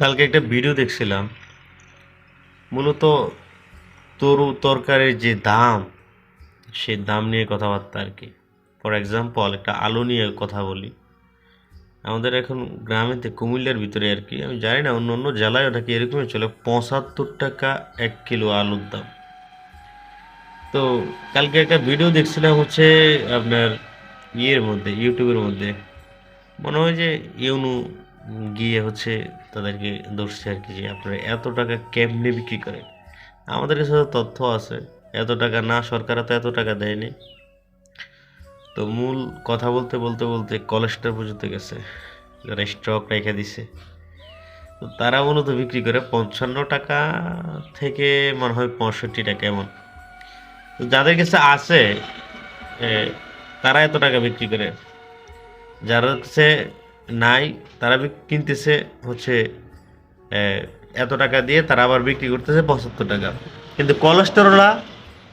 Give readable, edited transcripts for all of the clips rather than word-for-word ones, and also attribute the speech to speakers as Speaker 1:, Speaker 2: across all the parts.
Speaker 1: কালকে একটা ভিডিও দেখছিলাম, মূলত তরকারির যে দাম, সে দাম নিয়ে কথাবার্তা আর কি। ফর এক্সাম্পল, একটা আলু নিয়ে কথা বলি। আমাদের এখন গ্রামেতে, কুমিল্লার ভিতরে আর কি, আমি জানি না অন্য অন্য জেলায় ওটা কি এরকমই চলে, ৭৫ টাকা ১ কিলো আলুর দাম। তো কালকে একটা ভিডিও দেখছিলাম হচ্ছে আপনার ইয়ের মধ্যে, ইউটিউবের মধ্যে। মনে হয় যে ইউনু গিয়ে হচ্ছে তাদেরকে ধরছে আর কি, যে আপনারা এত টাকা কেমনে বিক্রি করেন। আমাদের কাছে তো তথ্য আছে, এত টাকা না, সরকার তো এত টাকা দেয়নি। তো মূল কথা বলতে বলতে বলতে কলেস্ট্রল পর্যন্ত গেছে, যারা স্টক রেখে দিছে। তো তারা মূলত বিক্রি করে ৫৫ টাকা থেকে মনে হয় ৬৫ টাকা এমন। তো যাদের কাছে আছে এ, তারা এত টাকা বিক্রি করে, যারা কাছে নাই তারা কিনতেছে হচ্ছে এ, এত টাকা দিয়ে, তারা আবার বিক্রি করতেছে ৭৫ টাকা। কিন্তু কোলেস্টেরলা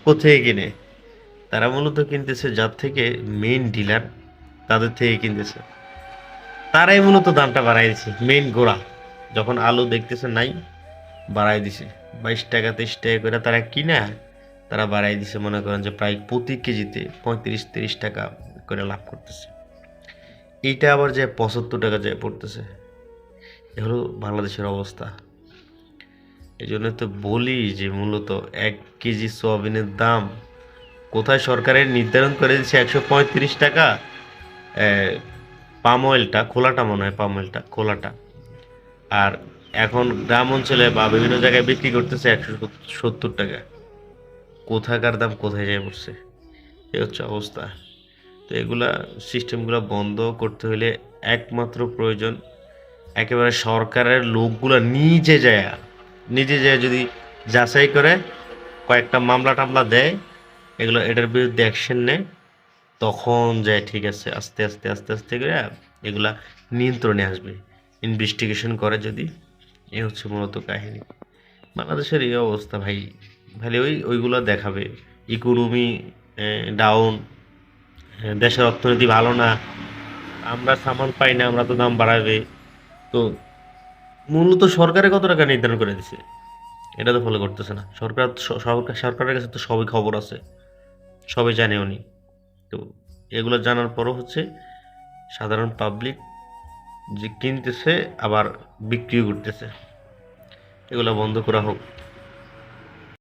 Speaker 1: কোথেকে কিনে? তারা মূলত কিনতেছে যার থেকে মেইন ডিলার, তাদের থেকে কিনতেছে। তারাই মূলত দামটা বাড়াই দিছে, মেইন গোড়া। যখন আলু দেখতেছে নাই, বাড়াই দিছে ২২ টাকা ২৩ টাকা করে তারা কিনা, তারা বাড়াই দিছে, মনে করেন যে প্রায় প্রতি কেজিতে ৩৫-৩০ টাকা করে লাভ করতেছে। এইটা আবার যে ৭৫ টাকা যায় পড়তেছে। এ হলো বাংলাদেশের অবস্থা। এই জন্য তো বলি যে মূলত ১ কেজি সোয়াবিনের দাম কোথায় সরকারের নির্ধারণ করে দিচ্ছে ১৩৫ টাকা। পাম অয়েলটা খোলাটা, মনে হয় পাম অয়েলটা খোলাটা। আর এখন গ্রাম অঞ্চলে বা বিভিন্ন জায়গায় বিক্রি করতেছে ১৭০ টাকা। কোথাকার দাম কোথায় যায় পড়ছে, এই হচ্ছে অবস্থা। তো এগুলা সিস্টেমগুলো বন্ধ করতে হলে একমাত্র প্রয়োজন, একেবারে সরকারের লোকগুলা নিজে যায় যদি যাচাই করে, কয়েকটা মামলা টামলা দেয়, এটার বিরুদ্ধে অ্যাকশন নেয়, তখন যায় ঠিক আছে, আস্তে আস্তে আস্তে আস্তে করে এগুলা নিয়ন্ত্রণে আসবে। ইনভেস্টিগেশন করে যদি। এ হচ্ছে মূলত কাহিনী। বাংলাদেশের এই অবস্থা ভাই। খালি ওইগুলো দেখাবে ইকোনমি ডাউন, দেশের অর্থনীতি ভালো না, আমরা সামান পাই না, আমরা তো দাম বাড়াবে। তো মূলত সরকারে কত টাকা নির্ধারণ করে দিছে, এটা তো ফলো করতেছে না সরকার। সরকারের কাছে তো সবই খবর আছে, সবাই জানে উনি। তো এগুলো জানার পরও হচ্ছে সাধারণ পাবলিক যে কিনতেছে আবার বিক্রিও করতেছে। এগুলো বন্ধ করা হোক।